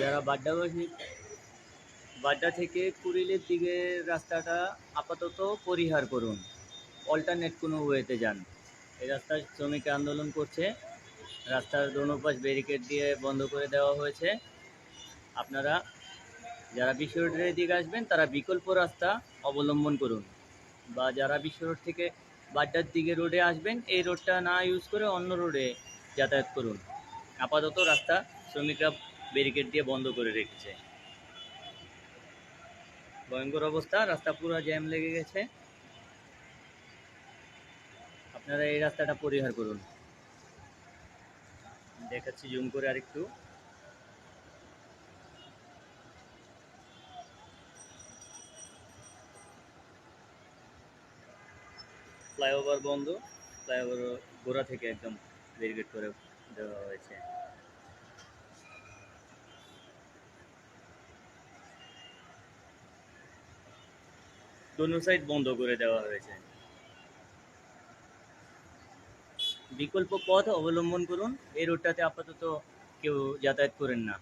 যারা বাড্ডাবাসী, বাড্ডা থেকে কুড়িলের দিকে রাস্তাটা আপাতত পরিহার করুন, অল্টারনেট কোনো ওয়েতে যান। এই রাস্তায় শ্রমিক আন্দোলন করছে, রাস্তার দোনো পাশ ব্যারিকেড দিয়ে বন্ধ করে দেওয়া হয়েছে। আপনারা যারা বিশ্ব রোডের দিকে আসবেন তারা বিকল্প রাস্তা অবলম্বন করুন, বা যারা বিশ্ব রোড থেকে বাড্ডার দিকে রোডে আসবেন এই রোডটা না ইউজ করে অন্য রোডে যাতায়াত করুন। আপাতত রাস্তা শ্রমিকরা ব্যারিকেড দিয়ে বন্ধ করে রেখেছে। ভয়ঙ্কর অবস্থা, রাস্তা পুরো জ্যাম লেগে গেছে। আপনারা এই রাস্তাটা পরিহার করুন। দেখাচ্ছি জুম করে আরেকটু। ফ্লাইওভার বন্ধ, ফ্লাইওভার গোড়া থেকে একদম ব্যারিকেড করে দেওয়া হয়েছে। দোনো সাইড বন্ধ করে দেওয়া হয়েছে। বিকল্প পথ অবলম্বন করুন, এই রোডটাতে আপাতত কেউ যাতায়াত করেন না।